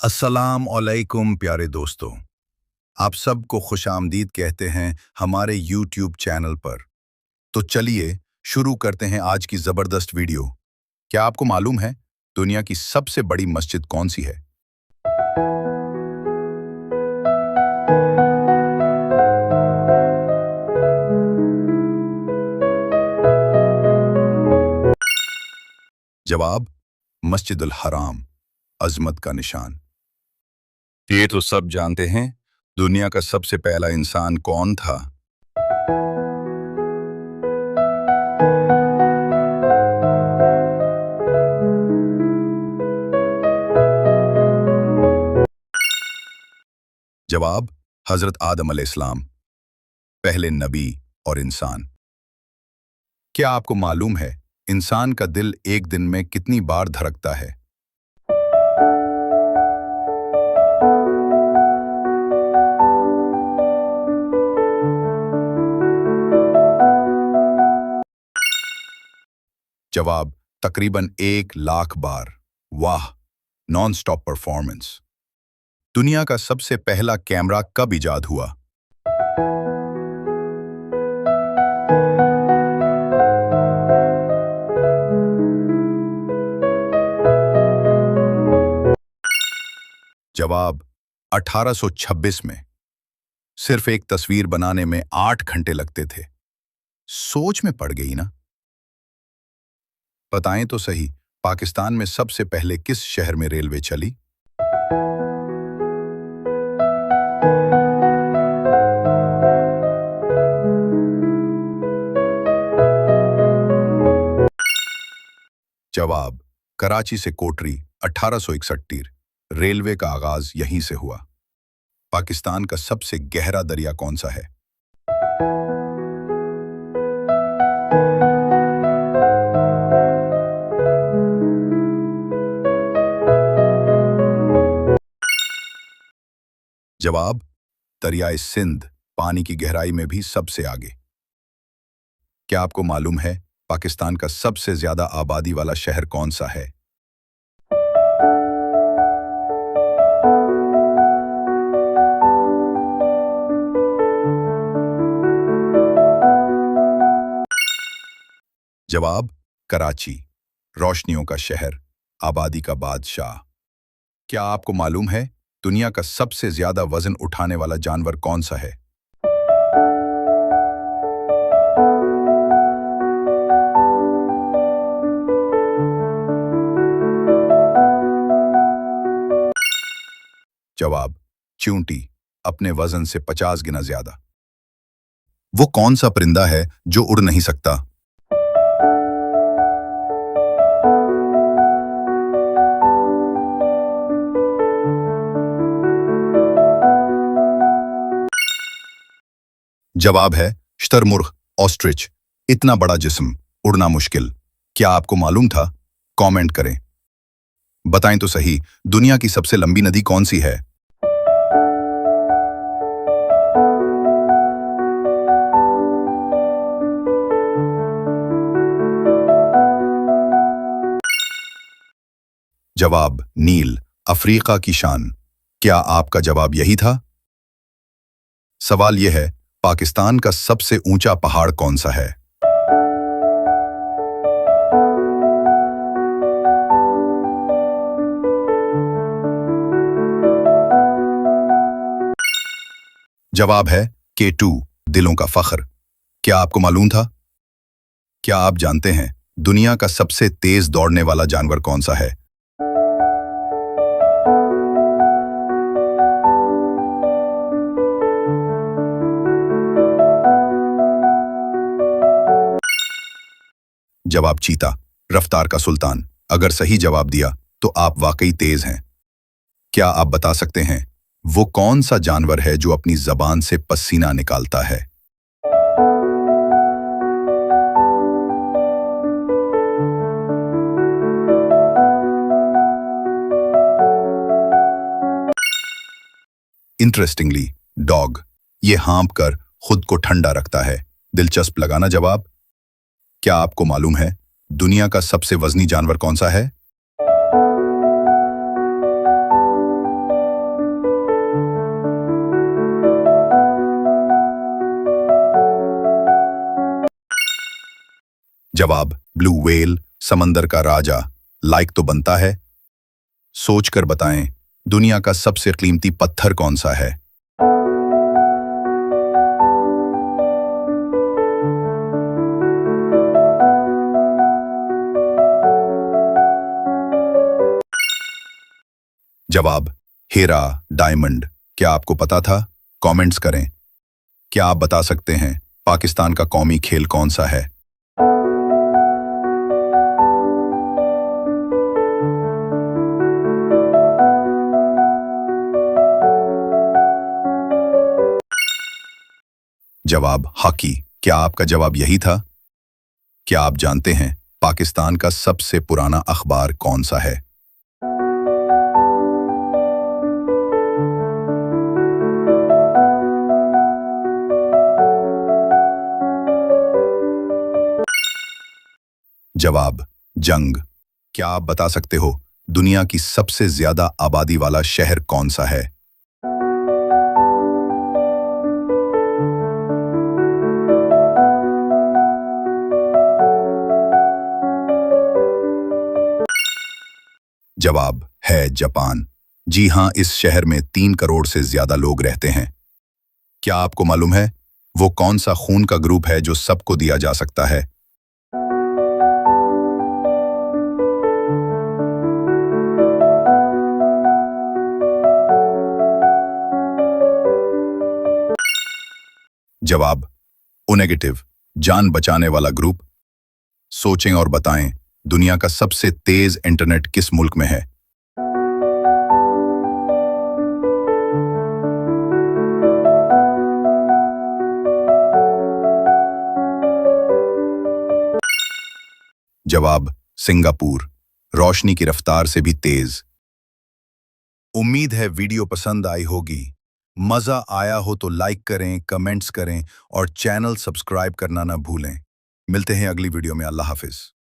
अस्सलाम वालेकुम प्यारे दोस्तों। आप सबको खुशामदीद कहते हैं हमारे यूट्यूब चैनल पर। तो चलिए शुरू करते हैं आज की ज़बरदस्त वीडियो। क्या आपको मालूम है दुनिया की सबसे बड़ी मस्जिद कौन सी है? जवाब मस्जिदुल हराम, अजमत का निशान। ये तो सब जानते हैं, दुनिया का सबसे पहला इंसान कौन था? जवाब हजरत आदम अलैहिस्सलाम, पहले नबी और इंसान। क्या आपको मालूम है इंसान का दिल एक दिन में कितनी बार धड़कता है? जवाब तकरीबन 1 लाख बार। वाह, नॉन स्टॉप परफॉर्मेंस। दुनिया का सबसे पहला कैमरा कब इजाद हुआ? जवाब 1826 में। सिर्फ एक तस्वीर बनाने में 8 घंटे लगते थे। सोच में पड़ गई ना? बताएं तो सही, पाकिस्तान में सबसे पहले किस शहर में रेलवे चली? जवाब कराची से कोटरी, 1861। रेलवे का आगाज यहीं से हुआ। पाकिस्तान का सबसे गहरा दरिया कौन सा है? जवाब दरियाए सिंध, पानी की गहराई में भी सबसे आगे। क्या आपको मालूम है पाकिस्तान का सबसे ज्यादा आबादी वाला शहर कौन सा है? जवाब कराची, रोशनियों का शहर, आबादी का बादशाह। क्या आपको मालूम है दुनिया का सबसे ज्यादा वजन उठाने वाला जानवर कौन सा है? जवाब चींटी, अपने वजन से 50 गुना ज्यादा। वो कौन सा परिंदा है जो उड़ नहीं सकता? जवाब है शतुरमुर्ग, ऑस्ट्रिच। इतना बड़ा जिस्म, उड़ना मुश्किल। क्या आपको मालूम था? कमेंट करें। बताएं तो सही, दुनिया की सबसे लंबी नदी कौन सी है? जवाब नील, अफ्रीका की शान। क्या आपका जवाब यही था? सवाल यह है, पाकिस्तान का सबसे ऊंचा पहाड़ कौन सा है? जवाब है K2, दिलों का फख्र। क्या आपको मालूम था? क्या आप जानते हैं दुनिया का सबसे तेज दौड़ने वाला जानवर कौन सा है? जवाब चीता, रफ्तार का सुल्तान। अगर सही जवाब दिया तो आप वाकई तेज हैं। क्या आप बता सकते हैं वो कौन सा जानवर है जो अपनी जबान से पसीना निकालता है? Interestingly, dog. ये हाँप कर खुद को ठंडा रखता है। दिलचस्प लगा ना जवाब? क्या आपको मालूम है दुनिया का सबसे वजनी जानवर कौन सा है? जवाब ब्लू व्हेल, समंदर का राजा। लाइक तो बनता है। सोचकर बताएं, दुनिया का सबसे कीमती पत्थर कौन सा है? जवाब हीरा, डायमंड। क्या आपको पता था? कमेंट्स करें। क्या आप बता सकते हैं पाकिस्तान का कौमी खेल कौन सा है? जवाब हॉकी। क्या आपका जवाब यही था? क्या आप जानते हैं पाकिस्तान का सबसे पुराना अखबार कौन सा है? जवाब जंग। क्या आप बता सकते हो दुनिया की सबसे ज्यादा आबादी वाला शहर कौन सा है? जवाब है जापान। जी हां, इस शहर में 3 करोड़ से ज्यादा लोग रहते हैं। क्या आपको मालूम है वो कौन सा खून का ग्रुप है जो सबको दिया जा सकता है? जवाब ओ नेगेटिव, जान बचाने वाला ग्रुप। सोचें और बताएं, दुनिया का सबसे तेज इंटरनेट किस मुल्क में है? जवाब सिंगापुर, रोशनी की रफ्तार से भी तेज। उम्मीद है वीडियो पसंद आई होगी। मजा आया हो तो लाइक करें, कमेंट्स करें और चैनल सब्सक्राइब करना ना भूलें। मिलते हैं अगली वीडियो में। अल्लाह हाफिज।